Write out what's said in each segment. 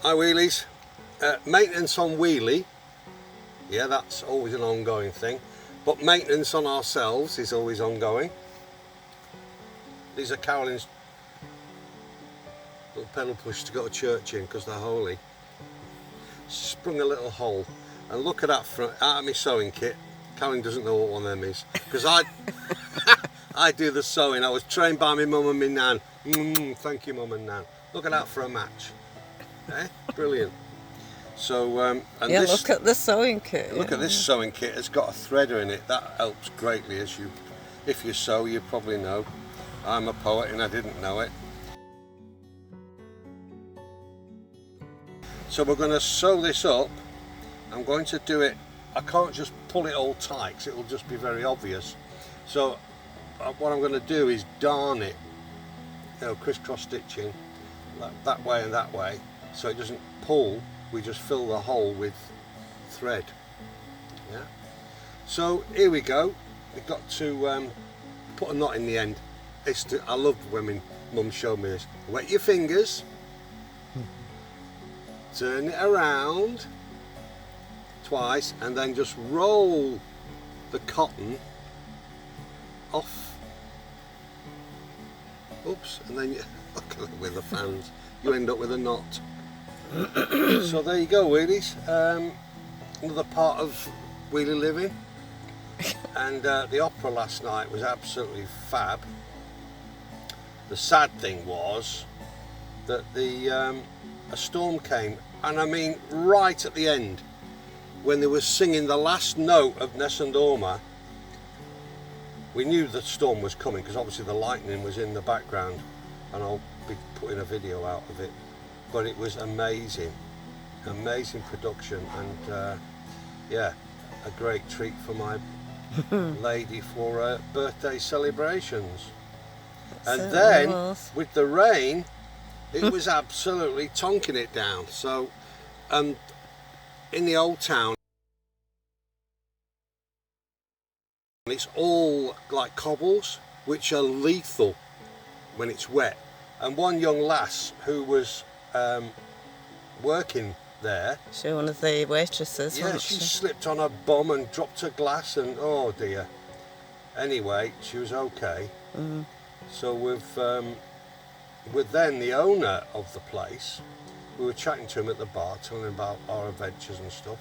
Hi wheelies. Maintenance on wheelie, yeah, that's always an ongoing thing, but maintenance on ourselves is always ongoing. These are Carolyn's little pedal push to go to church in because they're holy. Sprung a little hole, and look at that front out of my sewing kit. Carolyn doesn't know what one of them is because I do the sewing. I was trained by my mum and my nan. Thank you, mum and nan. Look at that for a match. Eh? Brilliant. So and yeah, this, look at the sewing kit. look at this sewing kit. It's got a threader in it. That helps greatly. If you sew, you probably know. I'm a poet and I didn't know it. So we're going to sew this up. I'm going to do it. I can't just pull it all tight because it'll just be very obvious. So what I'm going to do is darn it, crisscross stitching that way and that way, so it doesn't pull. We just fill the hole with thread. Yeah. So here we go. We've got to put a knot in the end. I love when my mum showed me this. Wet your fingers, turn it around twice, and then just roll the cotton off. Oops, and then look at it with the fans. You end up with a knot. So there you go, wheelies. Another part of wheelie living. And the opera last night was absolutely fab. The sad thing was that a storm came, and I mean right at the end, when they were singing the last note of Nessun Dorma. We knew the storm was coming because obviously the lightning was in the background, and I'll be putting a video out of it. But it was amazing production, and yeah, a great treat for my lady for birthday celebrations. And then with the rain, it was absolutely tonking it down. So in the old town, it's all like cobbles, which are lethal when it's wet. And one young lass who was working there, she one of the waitresses, yeah, she slipped on her bum and dropped her glass, and oh dear. Anyway, she was okay. So with then the owner of the place, we were chatting to him at the bar, telling him about our adventures and stuff,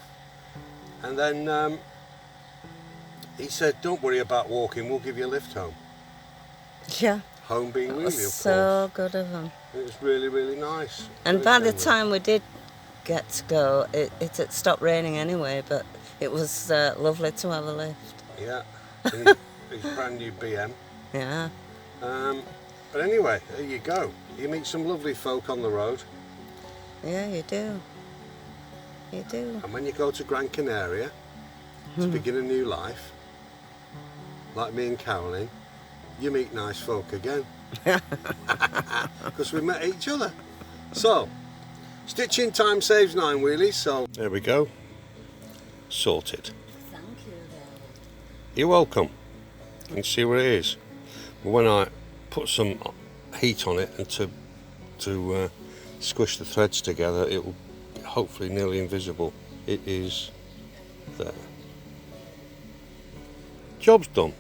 and then he said, "Don't worry about walking, we'll give you a lift home." Yeah. Home being wheelie, of course. So good of them. It was really, really nice. And by the time we did get to go, it had stopped raining anyway, but it was lovely to have a lift. Yeah, his brand new BM. Yeah. But anyway, there you go. You meet some lovely folk on the road. Yeah, you do. You do. And when you go to Gran Canaria to begin a new life, like me and Carolyn, you meet nice folk again. Because we met each other. So, stitching time saves 9 wheelies, so there we go. Sorted. Thank you. You're welcome. You can see where it is. But when I put some heat on it and to squish the threads together, it will be hopefully nearly invisible. It is there. Job's done.